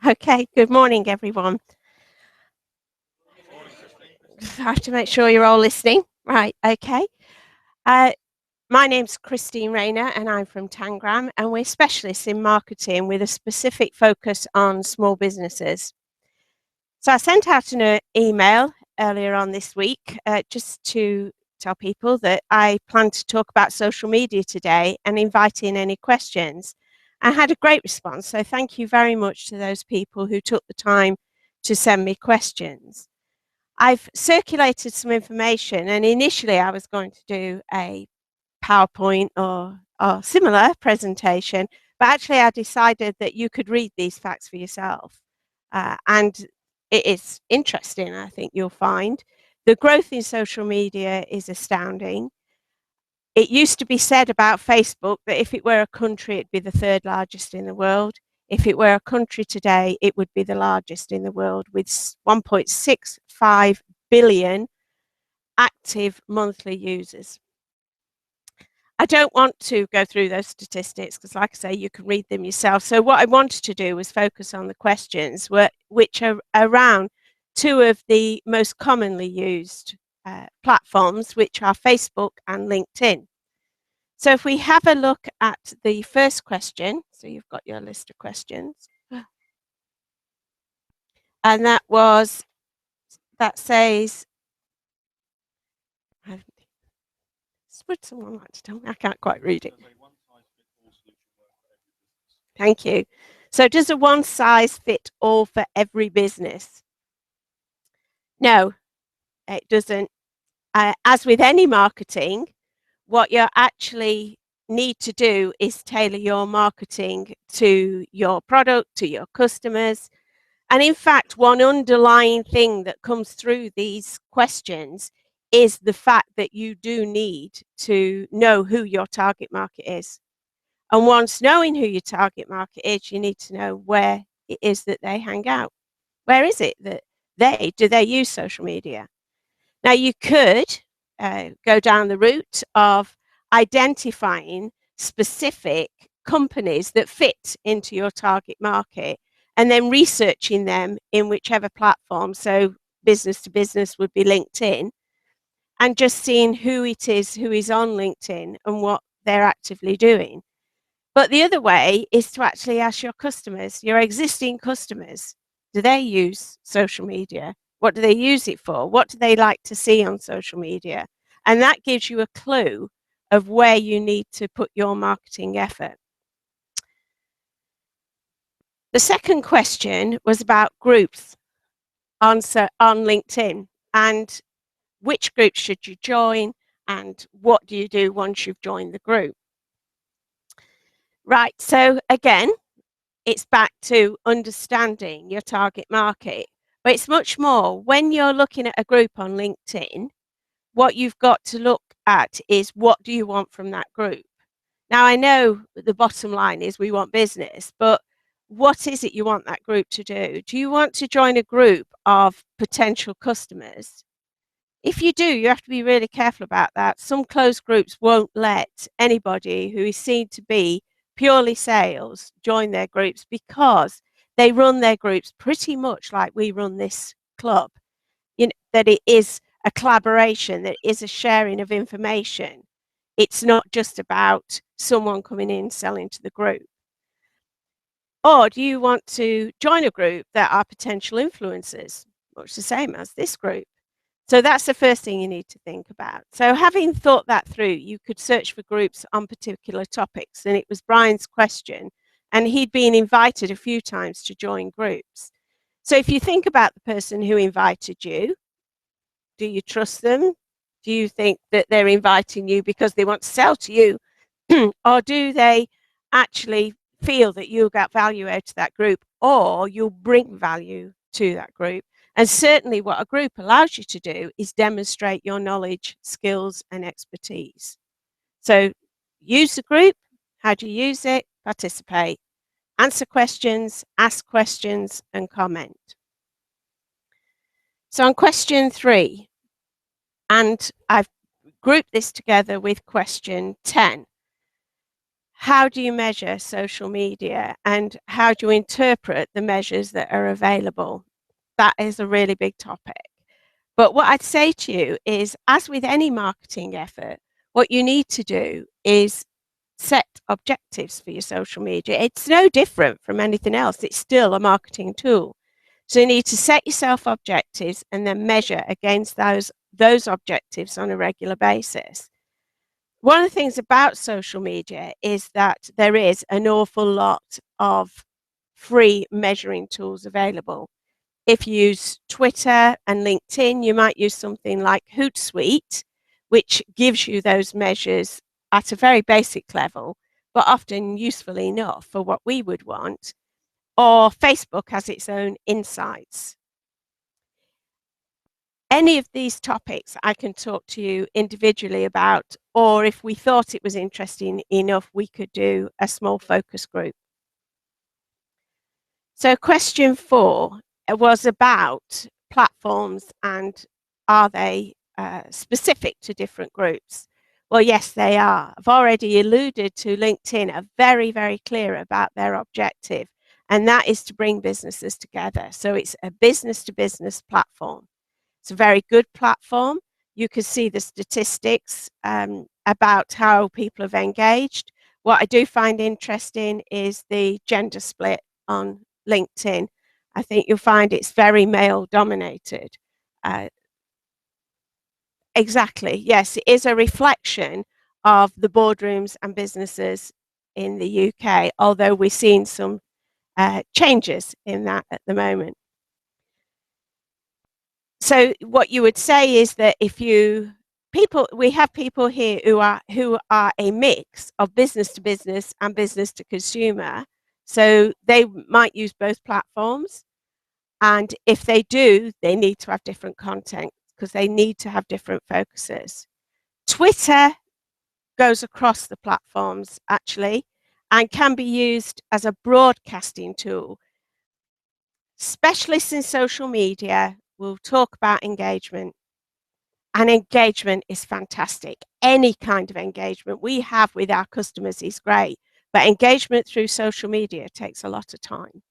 Okay, good morning, everyone. I have to make sure you're all listening. Right, okay. Uh, my name's Christine Rayner, and I'm from Tangram, and we're specialists in marketing with a specific focus on small businesses. So I sent out an email earlier on this week just to tell people that I plan to talk about social media today and invite in any questions. I had a great response, so thank you very much to those people who took the time to send me questions. I've circulated some information, and initially I was going to do a PowerPoint or similar presentation, but actually I decided that you could read these facts for yourself. And it is interesting, I think you'll find. The growth in social media is astounding. It used to be said about Facebook that if it were a country, it'd be the third largest in the world. If it were a country today, it would be the largest in the world with 1.65 billion active monthly users. I don't want to go through those statistics because, like I say, you can read them yourself. So what I wanted to do was focus on the questions which are around two of the most commonly used platforms, which are Facebook and LinkedIn. So if we have a look at the first question, so you've got your list of questions, and that says, would someone like to tell me? I can't quite read it. Thank you. So does a one size fit all for every business? No, it doesn't. As with any marketing, what you actually need to do is tailor your marketing to your product, to your customers. And in fact, one underlying thing that comes through these questions is the fact that you do need to know who your target market is. And once knowing who your target market is, you need to know where it is that they hang out. Where is it that do they use social media? Now, you could go down the route of identifying specific companies that fit into your target market and then researching them in whichever platform. So business to business would be LinkedIn, and just seeing who it is who is on LinkedIn and what they're actively doing. But the other way is to actually ask your customers, your existing customers, do they use social media? What do they use it for? What do they like to see on social media? And that gives you a clue of where you need to put your marketing effort. The second question was about groups on LinkedIn, and which groups should you join, and what do you do once you've joined the group? Right, so again, it's back to understanding your target market. But it's much more when you're looking at a group on LinkedIn, what you've got to look at is what do you want from that group? Now, I know the bottom line is we want business, but what is it you want that group to do? Do you want to join a group of potential customers? If you do, you have to be really careful about that. Some closed groups won't let anybody who is seen to be purely sales join their groups because they run their groups pretty much like we run this club. You know, that it is a collaboration, that it is a sharing of information. It's not just about someone coming in selling to the group. Or do you want to join a group that are potential influencers? Much the same as this group. So that's the first thing you need to think about. So having thought that through, you could search for groups on particular topics. And it was Brian's question, and he'd been invited a few times to join groups. So if you think about the person who invited you, do you trust them? Do you think that they're inviting you because they want to sell to you? Or do they actually feel that you'll get value out of that group, or you'll bring value to that group? And certainly what a group allows you to do is demonstrate your knowledge, skills, and expertise. So use the group. How do you use it? Participate. Answer questions, ask questions, and comment. So on question 3, and I've grouped this together with question 10. how do you measure social media and how do you interpret the measures that are available? That is a really big topic. But what I'd say to you is, as with any marketing effort, what you need to do is set objectives for your social media. It's no different from anything else. It's still a marketing tool. So you need to set yourself objectives and then measure against those objectives on a regular basis. One of the things about social media is that there is an awful lot of free measuring tools available. If you use Twitter and LinkedIn, you might use something like Hootsuite, which gives you those measures at a very basic level, but often useful enough for what we would want. Or Facebook has its own insights. Any of these topics I can talk to you individually about, or if we thought it was interesting enough, we could do a small focus group. So question 4 was about platforms and are they specific to different groups? Well, yes, they are. I've already alluded to LinkedIn are very, very clear about their objective, and that is to bring businesses together. So it's a business-to-business platform. It's a very good platform. You can see the statistics about how people have engaged. What I do find interesting is the gender split on LinkedIn. I think you'll find it's very male dominated. Exactly, yes, it is a reflection of the boardrooms and businesses in the UK, although we're seeing some changes in that at the moment. So what you would say is that if you we have people here who are a mix of business to business and business to consumer. So they might use both platforms, and if they do, they need to have different content because they need to have different focuses. Twitter goes across the platforms actually and can be used as a broadcasting tool. Specialists in social media will talk about engagement, and engagement is fantastic. Any kind of engagement we have with our customers is great, but engagement through social media takes a lot of time.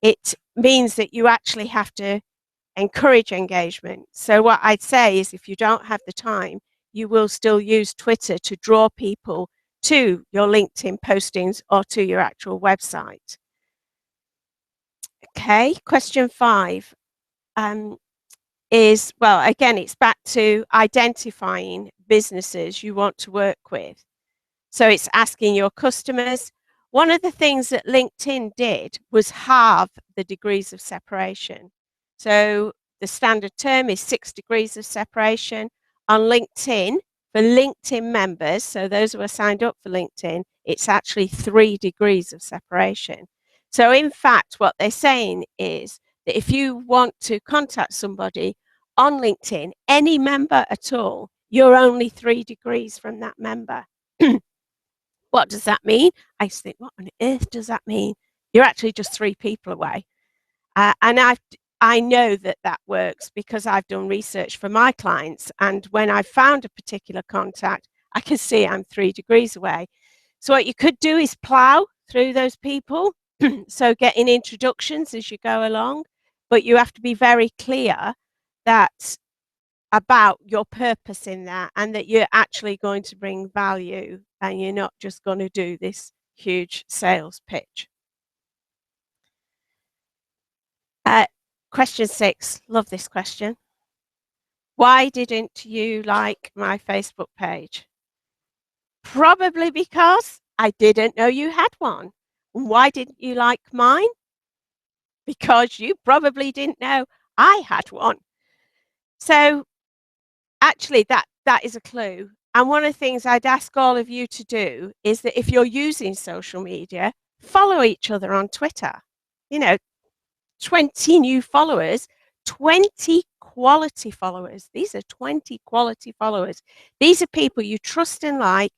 It means that you actually have to encourage engagement. So what I'd say is if you don't have the time, you will still use Twitter to draw people to your LinkedIn postings or to your actual website. Okay, question 5 is, well, again, it's back to identifying businesses you want to work with. So it's asking your customers. One of the things that LinkedIn did was halve the degrees of separation. So the standard term is 6 degrees of separation. On LinkedIn, for LinkedIn members, so those who are signed up for LinkedIn, it's actually 3 degrees of separation. So in fact, what they're saying is that if you want to contact somebody on LinkedIn, any member at all, you're only 3 degrees from that member. What does that mean? I used to think, what on earth does that mean? You're actually just 3 people away. And I know that that works because I've done research for my clients. And when I found a particular contact, I can see I'm 3 degrees away. So what you could do is plow through those people. So getting introductions as you go along, but you have to be very clear that about your purpose in that and that you're actually going to bring value and you're not just going to do this huge sales pitch. Question 6, love this question. Why didn't you like my Facebook page? Probably because I didn't know you had one. Why didn't you like mine? Because you probably didn't know I had one. So actually that is a clue. And one of the things I'd ask all of you to do is that if you're using social media, follow each other on Twitter. You know, 20 new followers, 20 quality followers. These are 20 quality followers. These are people you trust and like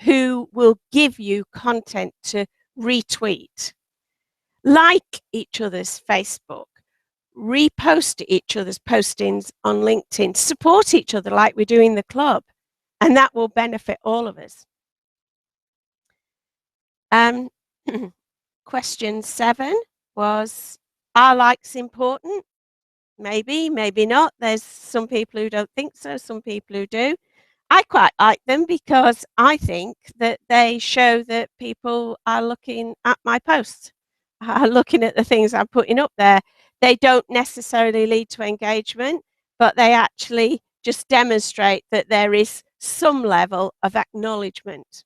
who will give you content to retweet. Like each other's Facebook. Repost each other's postings on LinkedIn. Support each other like we're doing the club. And that will benefit all of us. Question 7 was, are likes important? Maybe, maybe not. There's some people who don't think so, some people who do. I quite like them because I think that they show that people are looking at my posts, are looking at the things I'm putting up there. They don't necessarily lead to engagement, but they actually just demonstrate that there is some level of acknowledgement.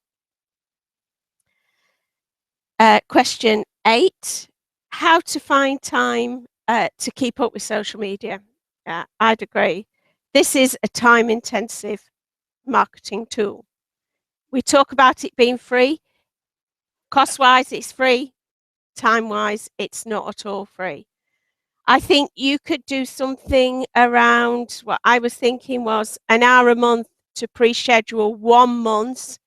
Question 8, how to find time to keep up with social media. I'd agree. This is a time-intensive marketing tool. We talk about it being free. Cost-wise, it's free. Time-wise, it's not at all free. I think you could do something around, what I was thinking was an hour a month to pre-schedule 1 month's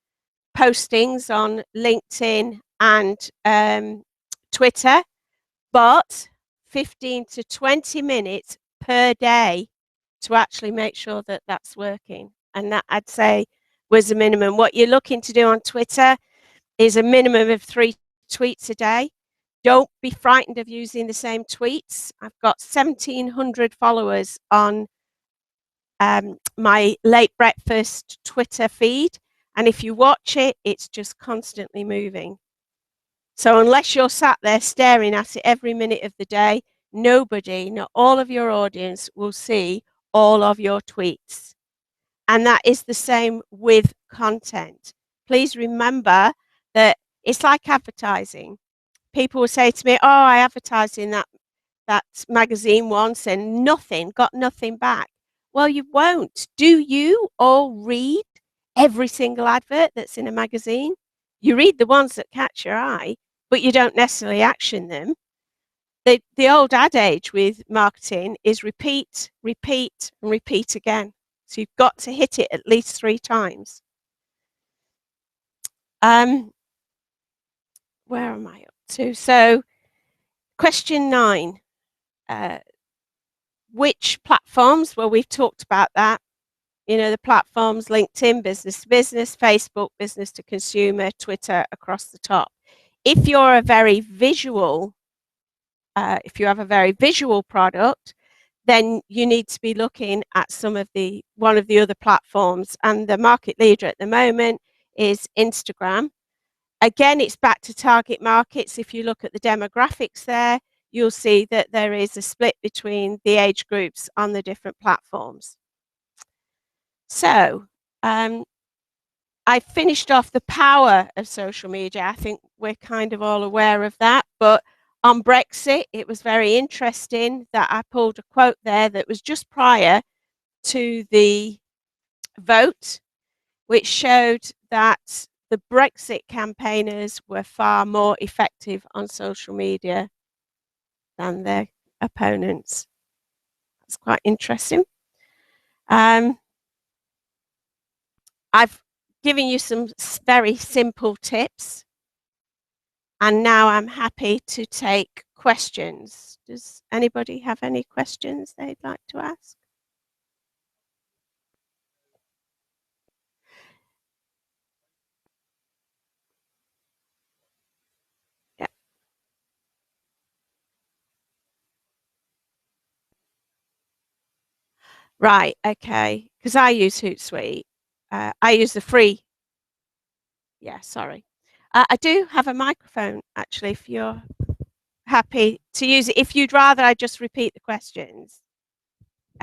postings on LinkedIn and Twitter, but 15 to 20 minutes per day to actually make sure that that's working. And that, I'd say, was the minimum. What you're looking to do on Twitter is a minimum of 3 tweets a day. Don't be frightened of using the same tweets. I've got 1,700 followers on my late breakfast Twitter feed, and if you watch it, it's just constantly moving. So unless you're sat there staring at it every minute of the day, nobody, not all of your audience, will see all of your tweets. And that is the same with content. Please remember that it's like advertising. People will say to me, oh, I advertised in that magazine once and got nothing back. Well, you won't. Do you all read every single advert that's in a magazine? You read the ones that catch your eye, but you don't necessarily action them. The old adage with marketing is repeat, repeat, and repeat again. So you've got to hit it at least 3 times. Where am I up to? So question 9. Which platforms? Well, we've talked about that. You know, the platforms, LinkedIn, business to business, Facebook, business to consumer, Twitter, across the top. If you're a very visual, if you have a very visual product, then you need to be looking at one of the other platforms. And the market leader at the moment is Instagram. Again, it's back to target markets. If you look at the demographics there, you'll see that there is a split between the age groups on the different platforms. So I finished off the power of social media. I think we're kind of all aware of that. But on Brexit, it was very interesting that I pulled a quote there that was just prior to the vote, which showed that the Brexit campaigners were far more effective on social media than their opponents. That's quite interesting. I've given you some very simple tips, and now I'm happy to take questions. Does anybody have any questions they'd like to ask? Yeah. Right, okay, because I use Hootsuite. I use the free. Yeah, sorry. I do have a microphone, actually, if you're happy to use it. If you'd rather I just repeat the questions.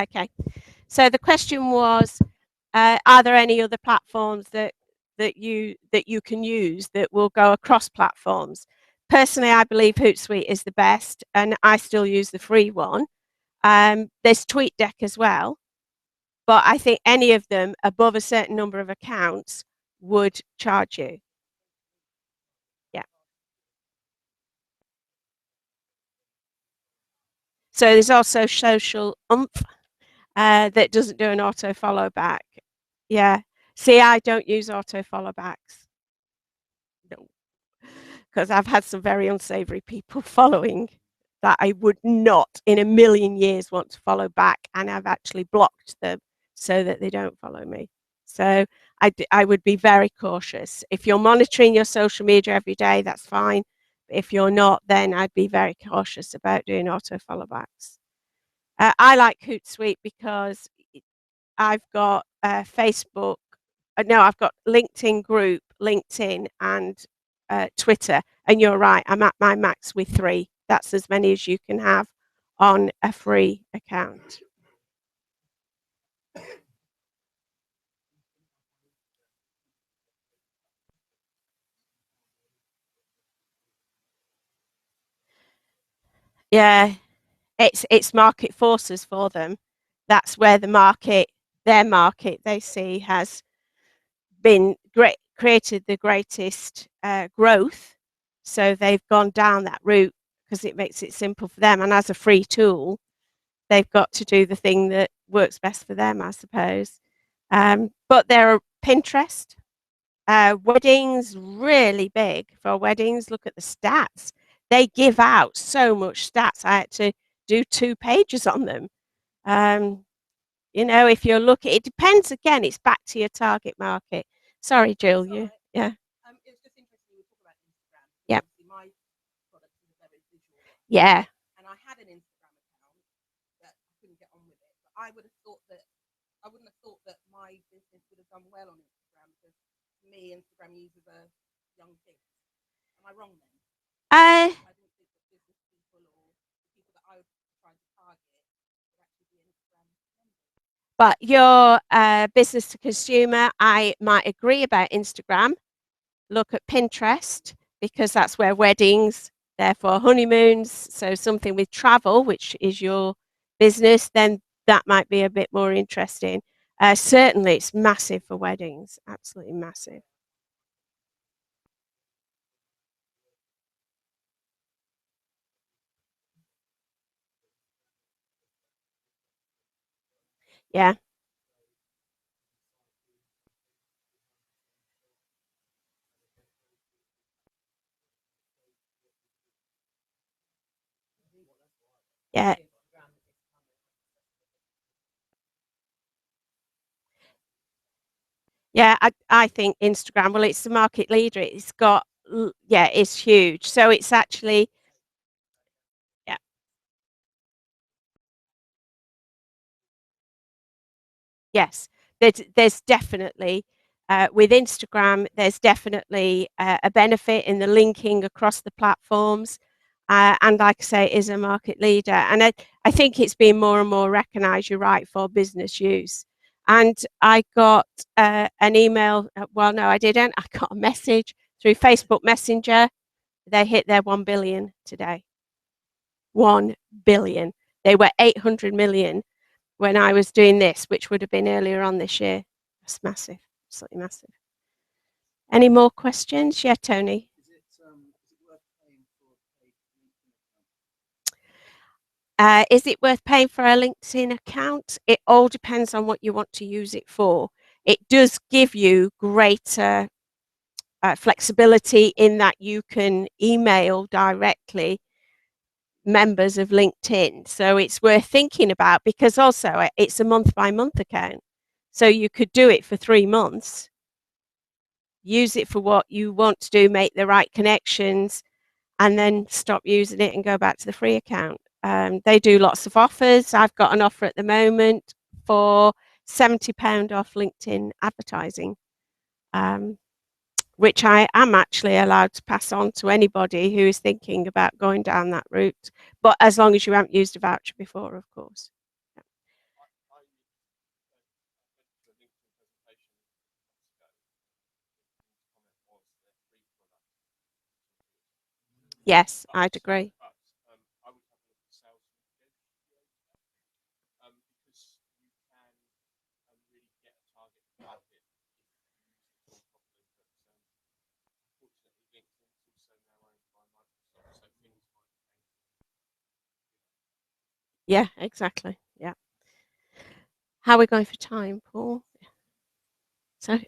Okay. So the question was, are there any other platforms that you can use that will go across platforms? Personally, I believe Hootsuite is the best, and I still use the free one. There's TweetDeck as well, but I think any of them above a certain number of accounts would charge you. Yeah. So there's also Social Umph that doesn't do an auto follow back. Yeah. See, I don't use auto follow backs. No. Because I've had some very unsavory people following that I would not in a million years want to follow back, and I've actually blocked them so that they don't follow me. So I would be very cautious. If you're monitoring your social media every day, that's fine. If you're not, then I'd be very cautious about doing auto follow backs. I like Hootsuite because I've got Facebook. No, I've got LinkedIn group, LinkedIn, and Twitter. And you're right, I'm at my max with 3. That's as many as you can have on a free account. Yeah, it's market forces for them. That's where their market they see has been created the greatest growth. So they've gone down that route because it makes it simple for them. And as a free tool, they've got to do the thing that works best for them, I suppose. But there are Pinterest, weddings, really big for weddings. Look at the stats. They give out so much stats. I had to do 2 pages on them. Um, if you're looking, it depends again, it's back to your target market. Sorry, Jill, you, yeah. It was just interesting you talk about Instagram. Yep. My product is a very visual one. Yeah. And I had an Instagram account that I couldn't get on with it. But I wouldn't have thought that my business would have done well on Instagram because to me Instagram users are young kids. Am I wrong then? I didn't think that business people or the people that I would try to target would actually be Instagram members. But your business to consumer, I might agree about Instagram. Look at Pinterest because that's where weddings, therefore honeymoons, so something with travel, which is your business, then that might be a bit more interesting. Certainly, it's massive for weddings, absolutely massive. Yeah, yeah, yeah. I think Instagram. Well, it's the market leader. It's got yeah, it's huge. So it's actually yeah. Yes, there's definitely with Instagram, there's definitely a benefit in the linking across the platforms, and like I say, it is a market leader, and I think it's being more and more recognised. You're right for business use, and I got an email. Well, no, I didn't. I got a message through Facebook Messenger. They hit their 1 billion today. 1 billion. They were 800 million when I was doing this, which would have been earlier on this year. That's massive, absolutely massive. Any more questions? Yeah, Tony. Is it worth paying for a LinkedIn account? It all depends on what you want to use it for. It does give you greater flexibility in that you can email directly members of LinkedIn. So it's worth thinking about because also it's a month by month account. So you could do it for 3 months, use it for what you want to do, make the right connections, and then stop using it and go back to the free account. They do lots of offers. I've got an offer at the moment for £70 off LinkedIn advertising, um, which I am actually allowed to pass on to anybody who is thinking about going down that route. But as long as you haven't used a voucher before, of course. Yes, I'd agree. Yeah, exactly. Yeah. How are we going for time, Paul? So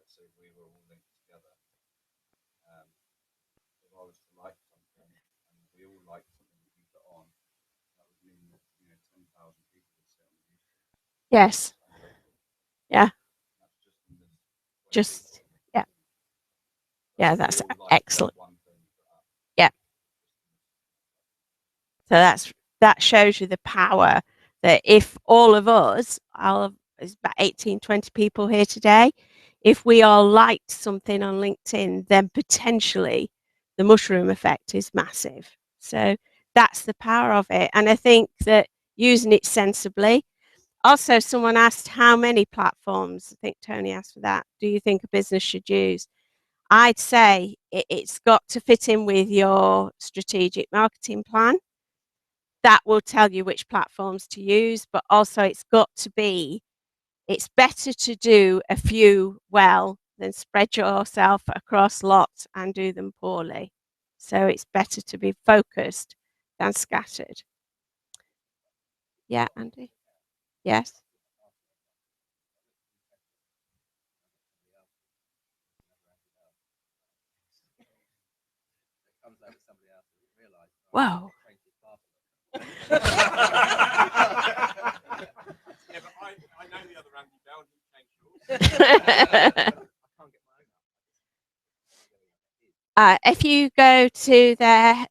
let's say we were all linked together. If I was to like something and we all like something that you put on, that would mean that 10,000 people would sit on the news. Yes. Yeah. That's Just yeah. Yeah, that's excellent. Yeah. So that shows you the power that if all of us, there's about 18, 20 people here today, if we all liked something on LinkedIn, then potentially the mushroom effect is massive. So that's the power of it. And I think that using it sensibly. Also, someone asked how many platforms, I think Tony asked for that, do you think a business should use? I'd say it's got to fit in with your strategic marketing plan. That will tell you which platforms to use, but also it's better to do a few well than spread yourself across lots and do them poorly. So it's better to be focused than scattered. Yeah, Andy? Yes? Whoa. Yeah, but I know the other Andy Bell, he changed yours. If you go to their,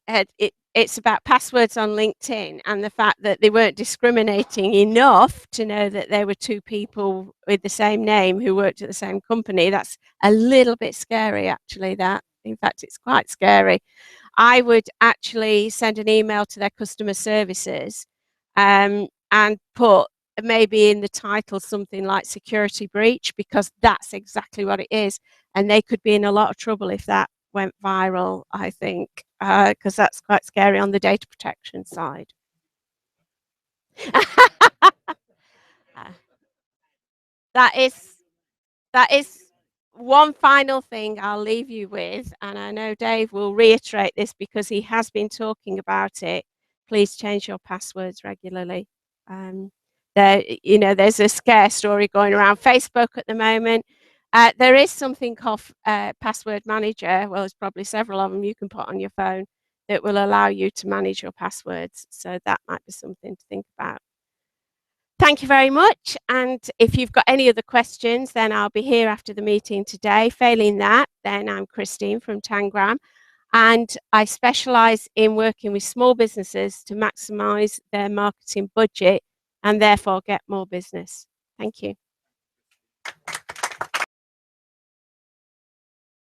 it's about passwords on LinkedIn and the fact that they weren't discriminating enough to know that there were two people with the same name who worked at the same company. That's a little bit scary, actually. That, in fact, it's quite scary. I would actually send an email to their customer services and put maybe in the title something like security breach, because that's exactly what it is. And they could be in a lot of trouble if that went viral, I think, because that's quite scary on the data protection side. That is one final thing I'll leave you with, and I know Dave will reiterate this because he has been talking about it. Please change your passwords regularly. There's a scare story going around Facebook at the moment. There is something called Password Manager. Well, there's probably several of them you can put on your phone that will allow you to manage your passwords. So that might be something to think about. Thank you very much. And if you've got any other questions, then I'll be here after the meeting today. Failing that, then I'm Christine from Tangram. And I specialise in working with small businesses to maximise their marketing budget and therefore get more business. Thank you.